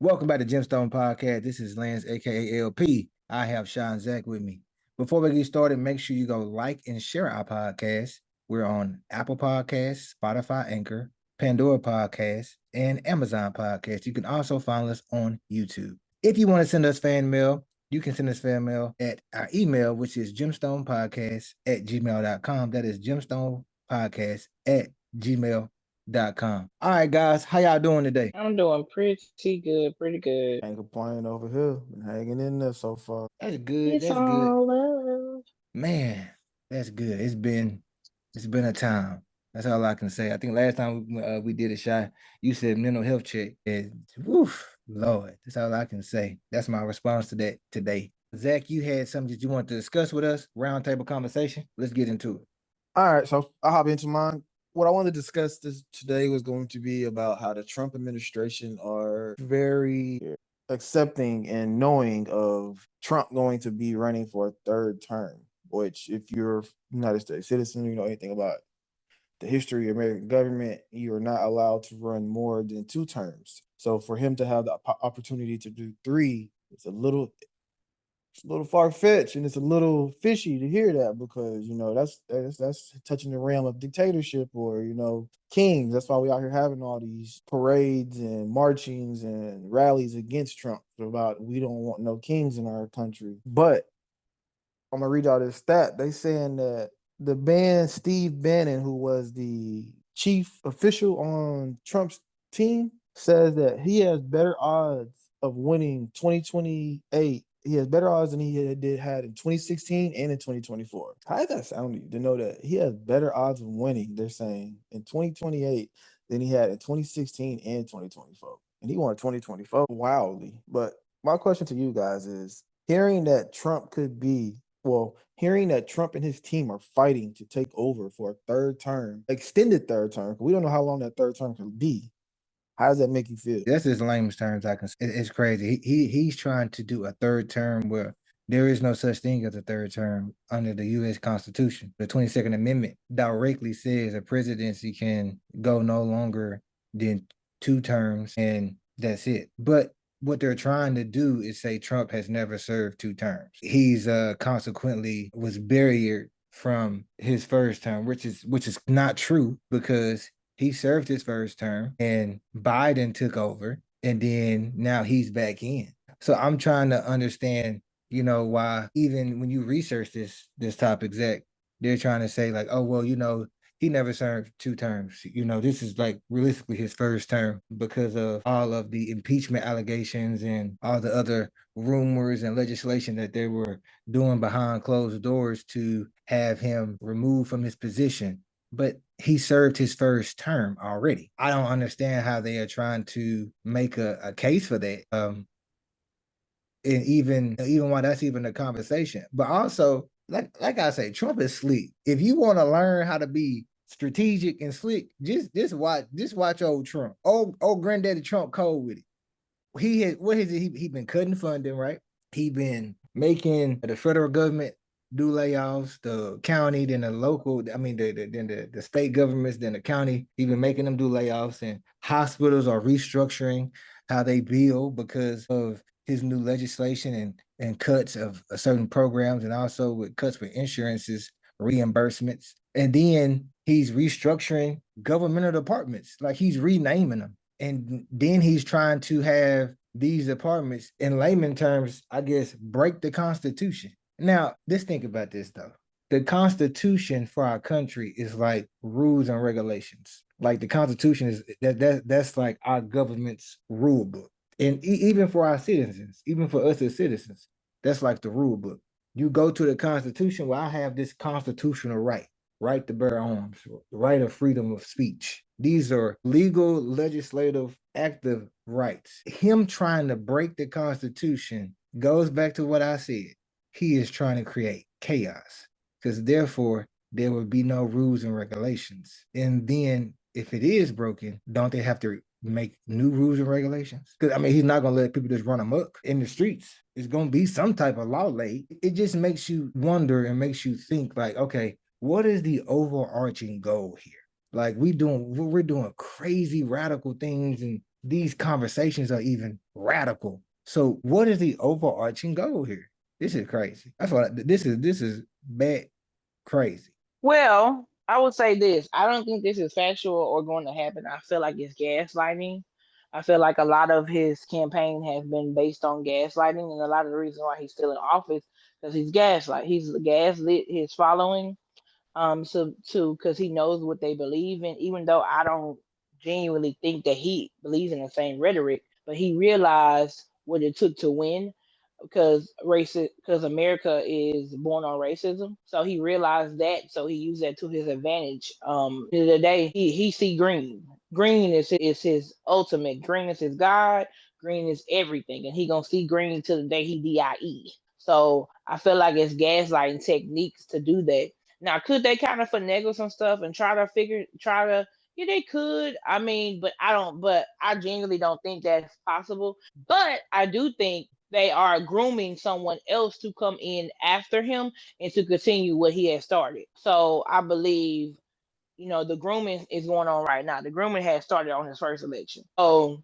Welcome back to Gemstone Podcast. This is Lance, aka LP. I have Chy and Zack with me. Before we get started, make sure you go like and share our podcast. We're on Apple Podcasts, Spotify, Anchor, Pandora Podcasts, and Amazon Podcasts. You can also find us on YouTube. If you want to send us fan mail, you can send us fan mail at our email, which is gemstonepodcast@gmail.com. That is gemstonepodcast@gmail.com. All right, guys, how y'all doing today? I'm doing pretty good, pretty good. Ain't complaining over here. Been hanging in there so far. That's good. It's That's good. all love. Man, that's good. It's been a time. That's all I can say. I think last time we did a shot, you said mental health check. And woof, Lord, that's all I can say. That's my response to that today. Zach, you had something that you want to discuss with us? Roundtable conversation. Let's get into it. All right, so I'll hop into mine. What I wanted to discuss today was going to be about how the Trump administration are very accepting and knowing of Trump going to be running for a third term, which if you're a United States citizen, you know anything about the history of American government, you are not allowed to run more than 2 terms. So for him to have the opportunity to do 3, it's a little far-fetched, and it's a little fishy to hear that because that's touching the realm of dictatorship or kings. That's why we out here having all these parades and marchings and rallies against Trump about we don't want no kings in our country. But I'm gonna read y'all this stat. They saying that the man Steve Bannon, who was the chief official on Trump's team, says that he has better odds of winning 2028. He has better odds than he had in 2016 and in 2024. How does that sound to you to know that he has better odds of winning, they're saying, in 2028 than he had in 2016 and 2024? And he won 2024 wildly. But my question to you guys is, hearing that Trump and his team are fighting to take over for a third term, extended third term, we don't know how long that third term could be. How does that make you feel? That's as lamest terms I can say. It's crazy. He's trying to do a third term where there is no such thing as a third term under the U.S. Constitution. The 22nd Amendment directly says a presidency can go no longer than 2 terms, and that's it. But what they're trying to do is say Trump has never served 2 terms. He's consequently was barriered from his first term, which is not true because he served his first term and Biden took over, and then now he's back in. So I'm trying to understand, why even when you research this topic, Zach, they're trying to say like, oh, well, he never served 2 terms. This is like realistically his first term because of all of the impeachment allegations and all the other rumors and legislation that they were doing behind closed doors to have him removed from his position. But he served his first term already. I don't understand how they are trying to make a case for that. And even why that's even a conversation. But also, like I say, Trump is slick. If you want to learn how to be strategic and slick, just watch old Trump. Old granddaddy Trump cold with it. He been cutting funding, right? He been making the federal government do layoffs, the county, then the local, the state governments, then the county, he been making them do layoffs, and hospitals are restructuring how they bill because of his new legislation and cuts of certain programs, and also with cuts for insurances, reimbursements. And then he's restructuring governmental departments, like he's renaming them. And then he's trying to have these departments, in layman terms, I guess, break the Constitution. Now, let's think about this, though. The Constitution for our country is like rules and regulations. Like the Constitution is that's like our government's rule book. And even for our citizens, even for us as citizens, that's like the rule book. You go to the Constitution, well, I have this constitutional right to bear arms, right of freedom of speech. These are legal, legislative, active rights. Him trying to break the Constitution goes back to what I said. He is trying to create chaos because therefore there would be no rules and regulations. And then if it is broken, don't they have to make new rules and regulations? Because he's not going to let people just run amok in the streets. It's going to be some type of law laid. It just makes you wonder and makes you think like, okay, what is the overarching goal here? Like we're doing crazy radical things and these conversations are even radical. So what is the overarching goal here? This is crazy. That's what this is bad crazy. Well, I would say this. I don't think this is factual or going to happen. I feel like it's gaslighting. I feel like a lot of his campaign has been based on gaslighting, and a lot of the reason why he's still in office because he's gaslight. He's gaslit his following, so too, because he knows what they believe in. Even though I don't genuinely think that he believes in the same rhetoric, but he realized what it took to win because America is born on racism. So he realized that, so he used that to his advantage. The other day he see green. Green is his ultimate. Green is his God. Green is everything, and he gonna see green till the day he die. So I feel like it's gaslighting techniques to do that. Now, could they kind of finagle some stuff and try to, yeah, they could. I mean, but I genuinely don't think that's possible. But I do think they are grooming someone else to come in after him and to continue what he has started. So I believe, the grooming is going on right now. The grooming has started on his first election. So,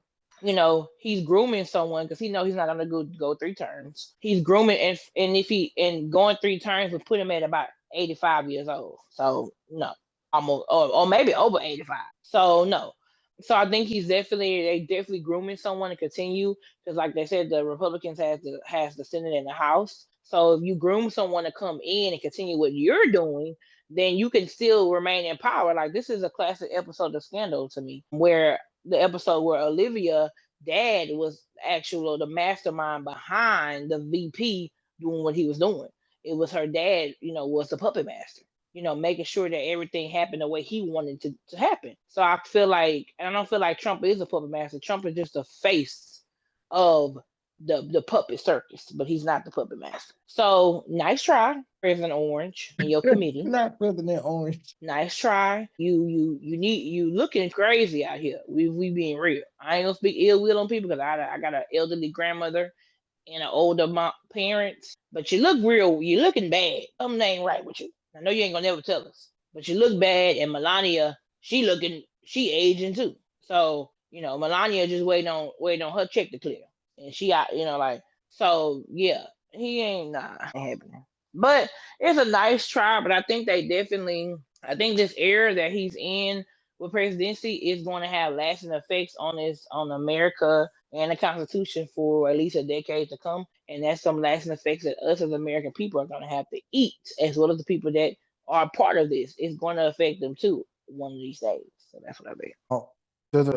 he's grooming someone because he knows he's not going to go 3 terms. He's grooming, and if he and going 3 terms would put him at about 85 years old. So no, almost or maybe over 85. So no. So I think they definitely grooming someone to continue because, like they said, the Republicans has the Senate and the House. So if you groom someone to come in and continue what you're doing, then you can still remain in power. Like, this is a classic episode of Scandal to me, where the episode where Olivia dad was the mastermind behind the VP doing what he was doing. It was her dad, was the puppet master, making sure that everything happened the way he wanted to happen. So I feel like, and I don't feel like Trump is a puppet master. Trump is just the face of the puppet circus, but he's not the puppet master. So nice try, President Orange, and your committee. Not President Orange. Nice try. You looking crazy out here. We being real. I ain't gonna speak ill will on people because I got an elderly grandmother and an older parents, but you look real. You looking bad. Something ain't right with you. I know you ain't gonna never tell us, but you look bad. And Melania, she aging too. So Melania just waiting on her check to clear, and she out. Like, so yeah, he ain't happening. But it's a nice try. But I think I think this era that he's in with presidency is going to have lasting effects on America and the Constitution for at least a decade to come. And that's some lasting effects that us as American people are going to have to eat, as well as the people that are part of this. It's going to affect them too one of these days. So that's what I think. Oh, there's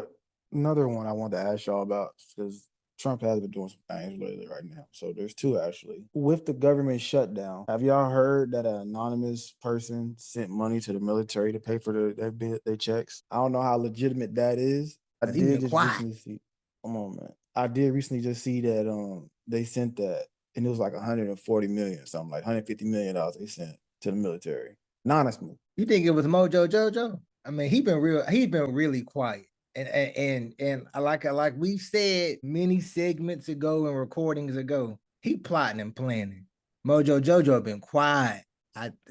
another one I want to ask y'all about because Trump has been doing some things lately right now. So there's two actually. With the government shutdown, have y'all heard that an anonymous person sent money to the military to pay for their checks? I don't know how legitimate that is. I did just recently see. Come on, man. I did recently just see that they sent that, and it was like 140 million, something like 150 million dollars they sent to the military. Anonymously. You think it was Mojo Jojo? I mean, he's been really quiet. And like we said many segments ago and recordings ago, he plotting and planning. Mojo Jojo been quiet.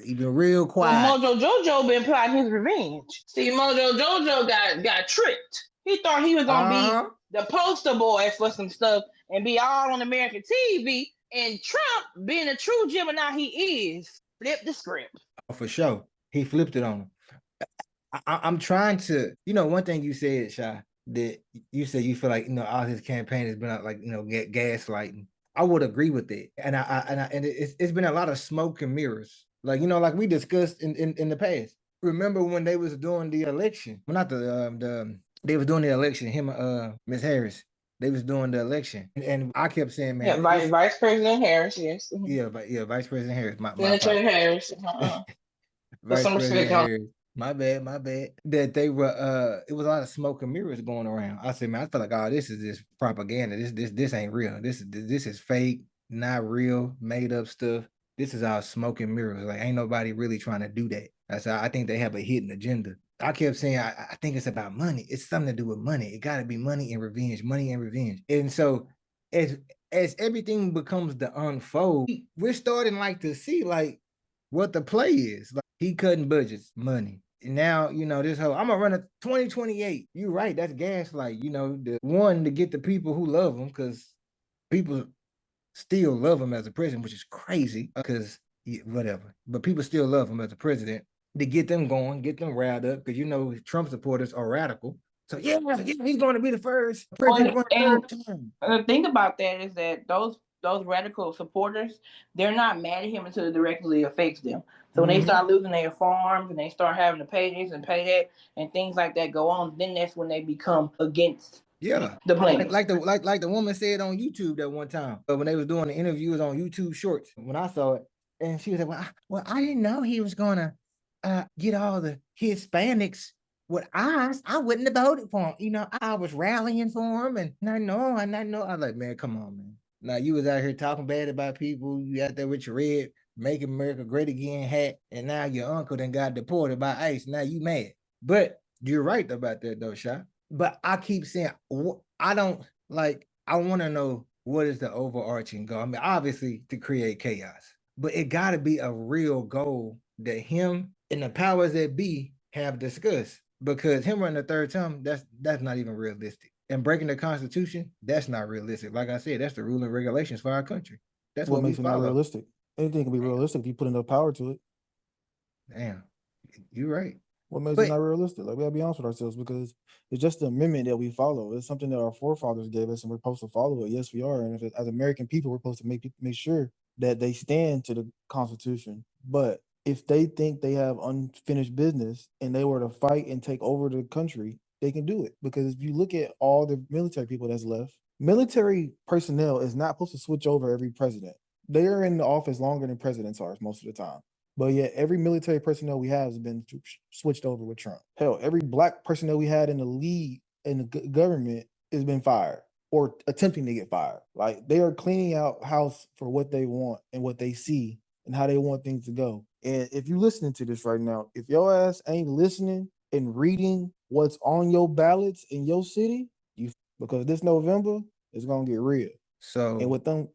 He been real quiet. Well, Mojo Jojo been plotting his revenge. See, Mojo Jojo got tricked. He thought he was gonna be the poster boy for some stuff and be all on American TV. And Trump, being a true Gemini he is, flipped the script. Oh, for sure. He flipped it on him. I'm trying to, one thing you said, Chy, that you said you feel like, all his campaign has been like, gaslighting. I would agree with it. And it's been a lot of smoke and mirrors. Like, like we discussed in the past. Remember when they was doing the election? Well, not they was doing the election, him Miss Harris. They was doing the election. And I kept saying, man. Yeah, Vice President Harris, yes. Yeah, Vice President Harris. Senator Harris. Vice President Harris. My bad. That they were it was a lot of smoke and mirrors going around. I said, man, I feel like, oh, this is just propaganda. This ain't real. This is fake, not real, made up stuff. This is all smoke and mirrors. Like, ain't nobody really trying to do that. I think they have a hidden agenda. I kept saying, I think it's about money. It's something to do with money. It gotta be money and revenge. And so as everything becomes the unfold, we're starting like to see like what the play is. Like, he cutting budgets, money. now, this whole I'm gonna run a 2028. You're right, that's gaslight. The one to get the people who love him, because people still love him as a president, which is crazy because whatever. But people still love him as a president to get them going, get them riled up, because Trump supporters are radical. So yeah, he's going to be the first president for a third term. The thing about that is that those radical supporters, they're not mad at him until it directly affects them. So when they start losing their farms and they start having to pay this and pay that and things like that go on, then that's when they become against the plan. Like the woman said on YouTube that one time, when they was doing the interviews on YouTube Shorts, when I saw it, and she was like, "Well, I didn't know he was gonna get all the Hispanics with eyes. I wouldn't have voted for him. I was rallying for him, and I know. I was like, man, come on, man. Now you was out here talking bad about people. You out there with your red "Make America Great Again" hat, and now your uncle then got deported by ICE. Now you mad. But you're right about that though, Sha. But I keep saying, I don't like, I want to know what is the overarching goal. I mean, obviously to create chaos, but it got to be a real goal that him and the powers that be have discussed, because him running the third term, that's not even realistic. And breaking the Constitution, that's not realistic. Like I said, that's the rule and regulations for our country. That's what what makes we it not follow. realistic. Anything can be realistic if you put enough power to it. Damn, you're right. What makes it not realistic? Like, we gotta be honest with ourselves, because it's just the amendment that we follow. It's something that our forefathers gave us, and we're supposed to follow it. Yes, we are. And as American people, we're supposed to make sure that they stand to the Constitution. But if they think they have unfinished business and they were to fight and take over the country, they can do it. Because if you look at all the military people that's left, military personnel is not supposed to switch over every president. They are in the office longer than presidents are most of the time. But yet every military personnel we have has been switched over with Trump. Hell, every black personnel we had in the lead in the government has been fired or attempting to get fired. Like, they are cleaning out house for what they want and what they see and how they want things to go. And if you're listening to this right now, if your ass ain't listening and reading what's on your ballots in your city, because this November is gonna get real. So, and with them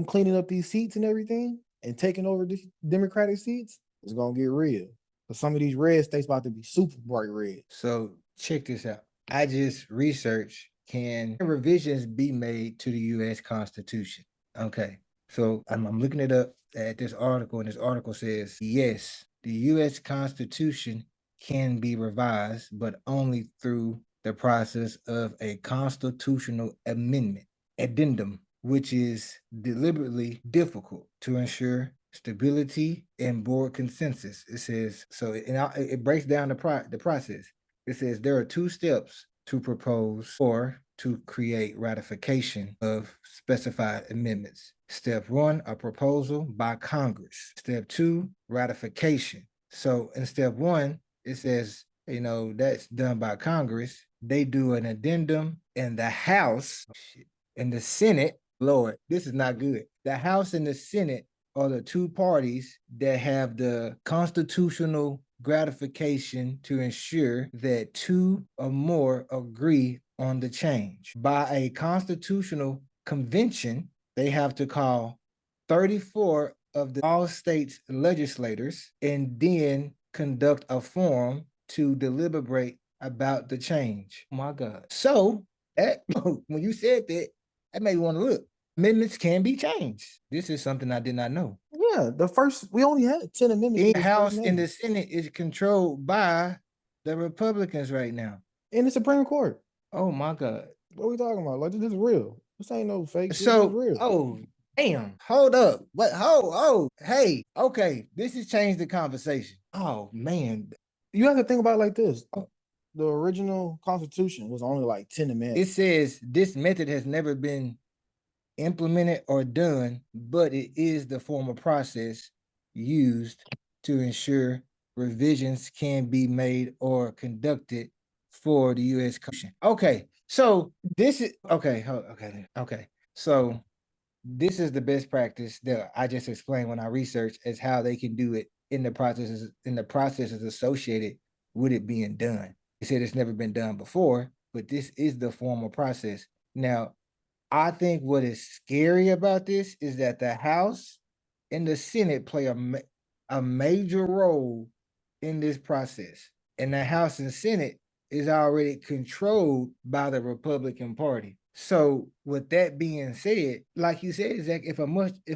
cleaning up these seats and everything and taking over these Democratic seats, it's gonna get real. Because some of these red states about to be super bright red. So check this out. I just researched, can revisions be made to the U.S. Constitution? Okay. So I'm looking it up at this article, and this article says, yes, the U.S. Constitution can be revised, but only through the process of a constitutional amendment, addendum, which is deliberately difficult to ensure stability and board consensus. It says, so it breaks down the process. It says there are two steps to propose or to create ratification of specified amendments. Step one, a proposal by Congress. Step two, ratification. So in step one, it says, that's done by Congress. They do an addendum in the House, in the Senate. Lord, this is not good. The House and the Senate are the two parties that have the constitutional gratification to ensure that two or more agree on the change. By a constitutional convention, they have to call 34 of the all states legislators and then conduct a forum to deliberate about the change. Oh my God. So when you said that, that made me want to look. Amendments can be changed. This is something I did not know. Yeah, we only had 10 amendments. The House and the Senate is controlled by the Republicans right now. In the Supreme Court. Oh my God. What are we talking about? Like, this is real. This ain't no fake. So, this is real. Oh, damn. Hold up. What? Hey, okay. This has changed the conversation. Oh, man. You have to think about it like this. The original Constitution was only like 10 amendments. It says this method has never been implemented or done, but it is the formal process used to ensure revisions can be made or conducted for the U.S. Constitution. Okay, so this is okay. So this is the best practice that I just explained when I researched as how they can do it in the processes associated with it being done. They said it's never been done before, but this is the formal process. Now, I think what is scary about this is that the House and the Senate play a major role in this process. and the House and Senate is already controlled by the Republican Party. So with that being said, like you said, Zach, if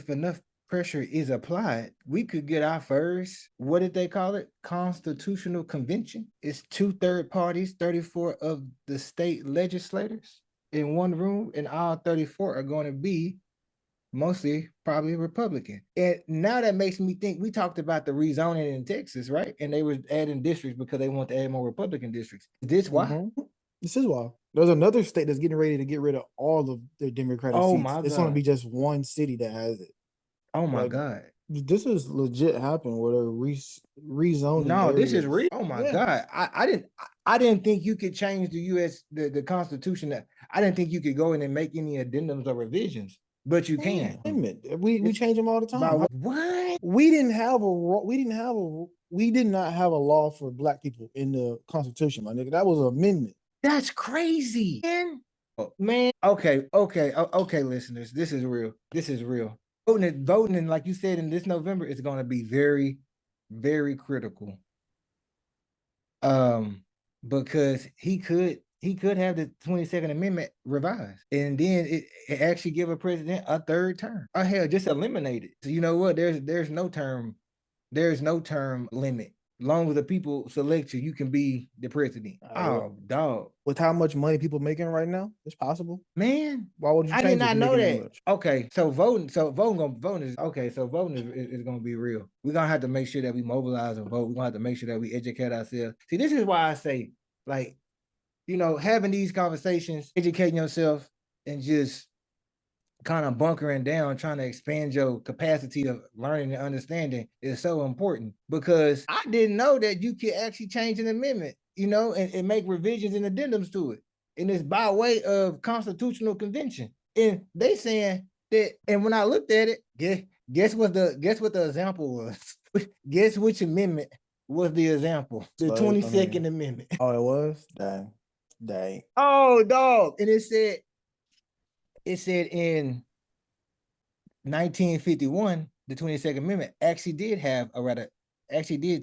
enough pressure is applied, we could get our first, what did they call it? Constitutional convention. It's 2/3 parties, 34 of the state legislators in one room, and all 34 are going to be mostly probably Republican. And now that makes me think, we talked about the rezoning in Texas, right? And they were adding districts because they want to add more Republican districts. Is this why? This is why. There's another state that's getting ready to get rid of all of their Democratic seats. My It's going to be just one city that has it. Oh my God. This is legit happening where they're rezoning. No, areas. this is real. Oh my God. I didn't think you could change the US, the Constitution. I didn't think you could go in and make any addendums or revisions. But you can. We change them all the time. What? We did not have a law for Black people in the Constitution, my nigga. That was an amendment. That's crazy, man. Okay, listeners. This is real. Voting, and like you said, in this November, it's going to be very, very critical. Because he could have the 22nd Amendment revised, and then it actually give a president a third term. Oh hell, just eliminate it. So you know what? There's no term limit. As long as the people select you, you can be the president. Oh, dog. With how much money people making right now, it's possible. Man, why would you? I did not know that. Okay, so voting is going to be real. We're gonna have to make sure that we mobilize and vote. We're gonna have to make sure that we educate ourselves. See, this is why I say, like, you know, having these conversations, educating yourself, and just kind of bunkering down, trying to expand your capacity of learning and understanding is so important, because I didn't know that you could actually change an amendment, you know, and make revisions and addendums to it. And it's by way of constitutional convention. And they saying that, and when I looked at it, guess what the example was? Guess which amendment was the example? The 22nd Amendment. Oh, it was? Dang. Oh, dog. And it said in 1951, the 22nd Amendment actually did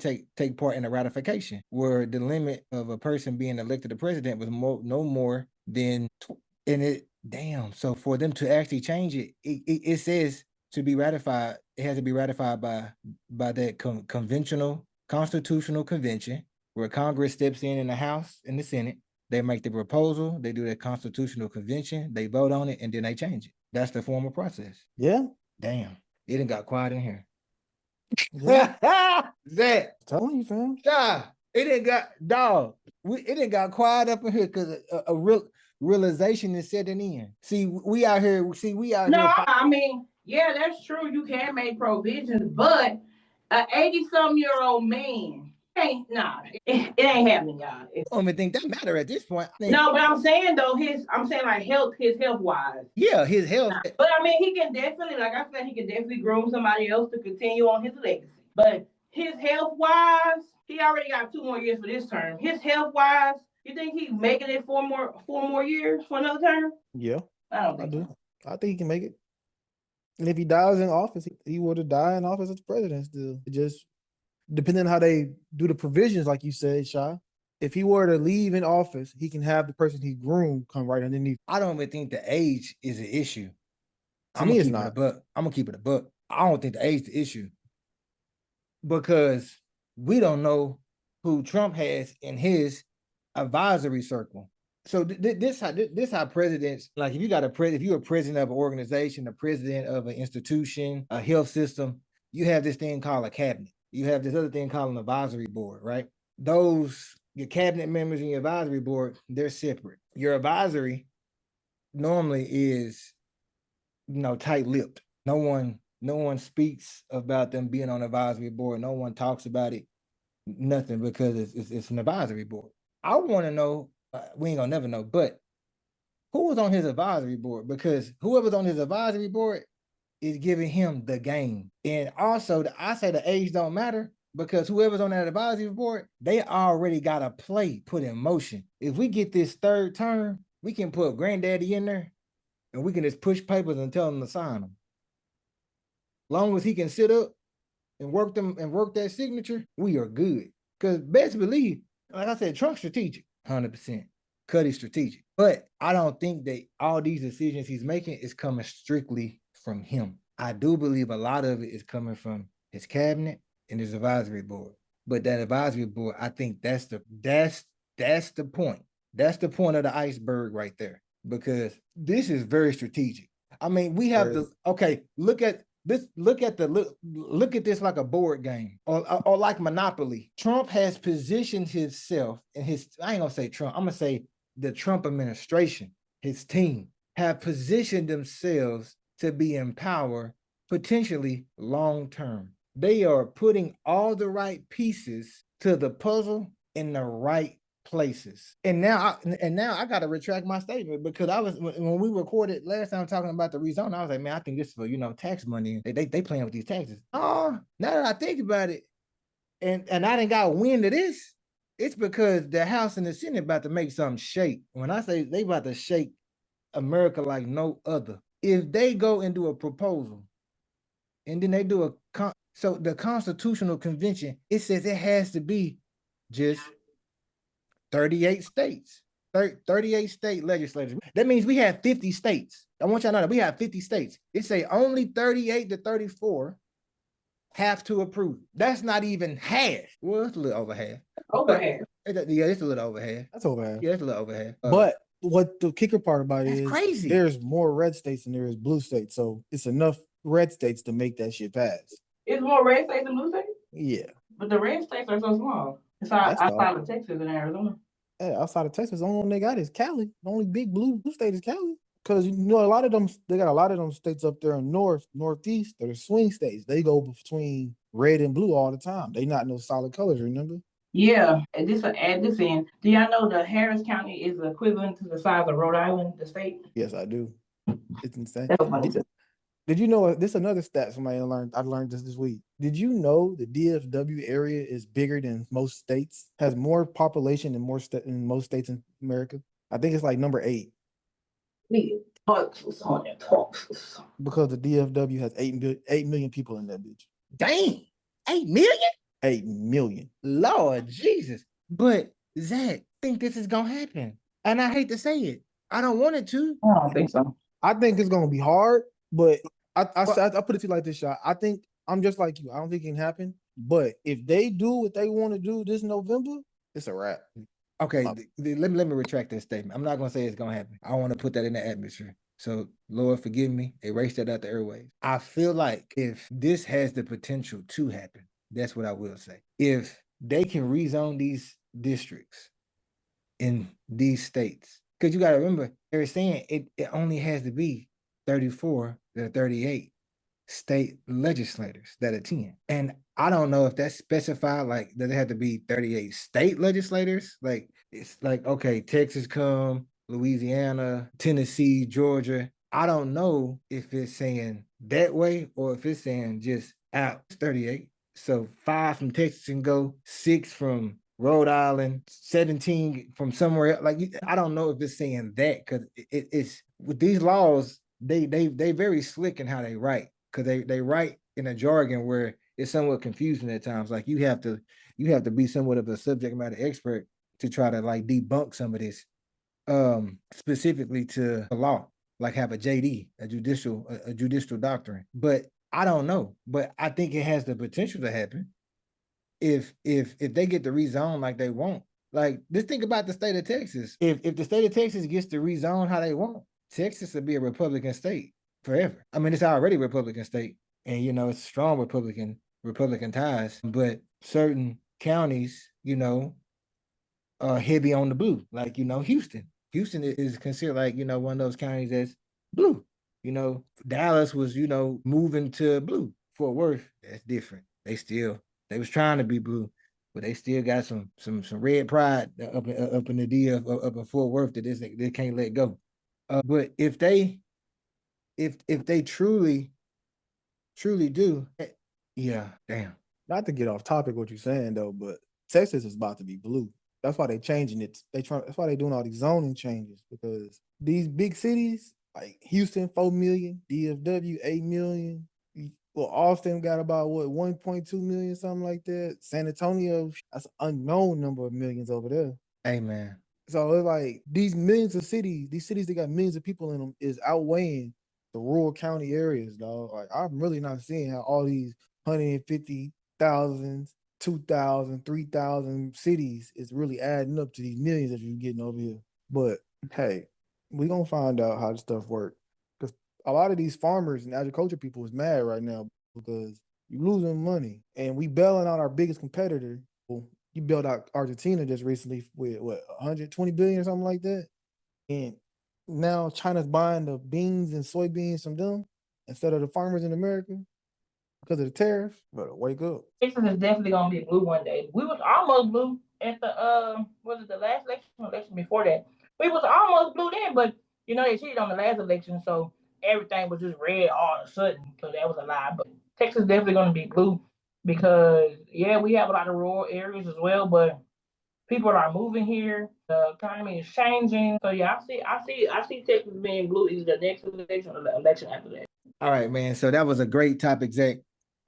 take part in a ratification, where the limit of a person being elected to president was no more than, so for them to actually change it, it says to be ratified, it has to be ratified by that conventional constitutional convention, where Congress steps in the House and the Senate. They make the proposal, they do their constitutional convention, they vote on it, and then they change it. That's the formal process. Yeah. Damn. It done got quiet in here. Yeah. Zach. Telling you, fam. It didn't got quiet up in here because a real realization is setting in. See, we out here. I mean, yeah, that's true. You can make provisions, but an 80-some-year-old man it ain't happening, y'all. I don't even think that matter at this point. No, but I'm saying though, his health wise. Yeah, his health. But I mean, he can definitely, like I said, he can definitely groom somebody else to continue on his legacy. But his health wise, he already got 2 more years for this term. His health wise, you think he's making it 4 more years for another term? Yeah, I think I think he can make it. And if he dies in office, he would have died in office as president still. It just depending on how they do the provisions, like you said, Chy. If he were to leave in office, he can have the person he groomed come right underneath. I don't even think the age is an issue. It's not. I'm gonna keep it a buck. I don't think the age is the issue, because we don't know who Trump has in his advisory circle. So this how presidents, like, if you're a president of an organization, a president of an institution, a health system, you have this thing called a cabinet. You have this other thing called an advisory board, right? Your cabinet members and your advisory board, they're separate. Your advisory normally is, tight-lipped. No one speaks about them being on the advisory board. No one talks about it, nothing, because it's an advisory board. I want to know, we ain't gonna never know, but who was on his advisory board? Because whoever's on his advisory board is giving him the game. And also, I say the age don't matter, because whoever's on that advisory board, they already got a play put in motion. If we get this third term, we can put granddaddy in there, and we can just push papers and tell him to sign them. Long as he can sit up and work that signature, we are good. Because best believe, like I said, Trump's strategic, 100%. Cuddy's strategic. But I don't think that all these decisions he's making is coming strictly from him. I do believe a lot of it is coming from his cabinet and his advisory board. But that advisory board, I think that's the point. That's the point of the iceberg right there. Because this is very strategic. I mean, we have the look at this, look at this like a board game or like Monopoly. Trump has positioned himself and I ain't gonna say Trump, I'm gonna say the Trump administration, his team, have positioned themselves to be in power potentially long term. They are putting all the right pieces to the puzzle in the right places. And now I got to retract my statement, because I was, when we recorded last time talking about the rezone, I was like, man, I think this is for, tax money. They playing with these taxes. Oh, now that I think about it, and I didn't got wind of this, it's because the House and the Senate about to make something shake. When I say they about to shake America like no other, if they go and do a proposal and then they do so the Constitutional Convention, it says it has to be just 38 states, 38 state legislators. That means we have 50 states. I want y'all to know that we have 50 states. It say only 38 to 34 have to approve. That's not even half. Well, it's a little over half. Over half. Yeah, it's a little over half. That's over half. Yeah, it's a little over half. But what the kicker part about it is crazy. There's more red states than there is blue states. So it's enough red states to make that shit pass. It's more red states than blue states? Yeah. But the red states are so small. It's outside of Texas and Arizona. Hey, outside of Texas, the only one they got is Cali. The only big blue state is Cali. Because a lot of them, they got a lot of them states up there in northeast that are swing states. They go between red and blue all the time. They not no solid colors, remember? Yeah, and add this in. Do y'all know the Harris County is equivalent to the size of Rhode Island, the state? Yes, I do. It's insane. Did you know this is another stat I learned this week? Did you know the DFW area is bigger than most states? Has more population than most states in America? I think it's like number 8. Because the DFW has 8 million people in that bitch. Dang, 8 million? 8 million. Lord Jesus. But Zach, I think this is gonna happen. And I hate to say it. I don't want it to. I don't think so. I think it's gonna be hard, but I put it to you like this, shot. I think I'm just like you. I don't think it can happen. But if they do what they want to do this November, it's a wrap. Okay, let me retract that statement. I'm not gonna say it's gonna happen. I want to put that in the atmosphere. So Lord forgive me, erase that out the airwaves. I feel like if this has the potential to happen, that's what I will say. If they can rezone these districts in these states, because you got to remember, they're saying it only has to be 34 to 38 state legislators that attend. And I don't know if that's specified, like, does it have to be 38 state legislators? Like, it's like, okay, Texas come, Louisiana, Tennessee, Georgia. I don't know if it's saying that way or if it's saying just out 38. So 5 from Texas can go, 6 from Rhode Island, 17 from somewhere else. Like, I don't know if it's saying that, because it's with these laws, they very slick in how they write, because they write in a jargon where it's somewhat confusing at times. Like, you have to be somewhat of a subject matter expert to try to like debunk some of this, specifically to the law, like have a JD, a judicial doctrine. But I don't know, but I think it has the potential to happen if they get the rezone like they want. Like, just think about the state of Texas. If the state of Texas gets to rezone how they want, Texas will be a Republican state forever. I mean, it's already a Republican state, and it's strong Republican ties, but certain counties, are heavy on the blue. Like, Houston. Houston is considered like, one of those counties that's blue. Dallas was, moving to blue. Fort Worth, that's different. They was trying to be blue, but they still got some red pride up in the D up in Fort Worth that they can't let go. But if they truly do, yeah, damn. Not to get off topic what you're saying though, but Texas is about to be blue. That's why they're changing it. That's why they're doing all these zoning changes, because these big cities like Houston, 4 million, DFW, 8 million. Well, Austin got about what 1.2 million, something like that. San Antonio, that's an unknown number of millions over there. Amen. So it's like these millions of cities, these cities that got millions of people in them, is outweighing the rural county areas, dog. Like I'm really not seeing how all these 150,000, 2,000, 3,000 cities is really adding up to these millions that you're getting over here. But hey, we gonna find out how this stuff works. Because a lot of these farmers and agriculture people is mad right now because you're losing money. And we bailing out our biggest competitor. You bailed out Argentina just recently with what 120 billion or something like that. And now China's buying the beans and soybeans from them instead of the farmers in America because of the tariffs. Better wake up. Texas is definitely gonna be blue one day. We was almost blue at the was it the last election before that? We was almost blue then, but you know they cheated on the last election, so everything was just red all of a sudden. So that was a lie. But Texas definitely gonna be blue because yeah, we have a lot of rural areas as well, but people are moving here. The economy is changing. So yeah, I see Texas being blue either the next election or the election after that. All right, man. So that was a great topic, Zach.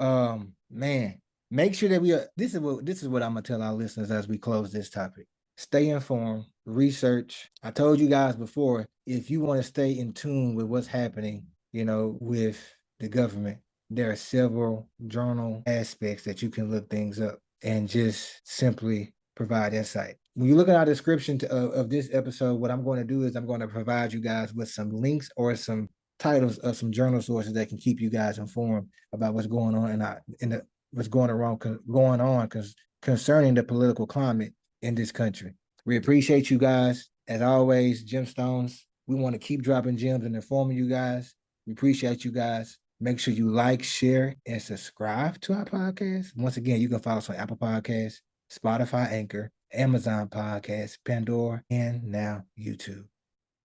Man, make sure that we are. This is what I'm gonna tell our listeners as we close this topic. Stay informed, research. I told you guys before, if you want to stay in tune with what's happening, with the government, there are several journal aspects that you can look things up and just simply provide insight. When you look at our description of this episode, what I'm going to do is I'm going to provide you guys with some links or some titles of some journal sources that can keep you guys informed about what's going on what's going on concerning the political climate in this country. We appreciate you guys. As always, Gemstones, we want to keep dropping gems and informing you guys. We appreciate you guys. Make sure you like, share, and subscribe to our podcast. Once again, you can follow us on Apple Podcasts, Spotify, Anchor, Amazon Podcasts, Pandora, and now YouTube.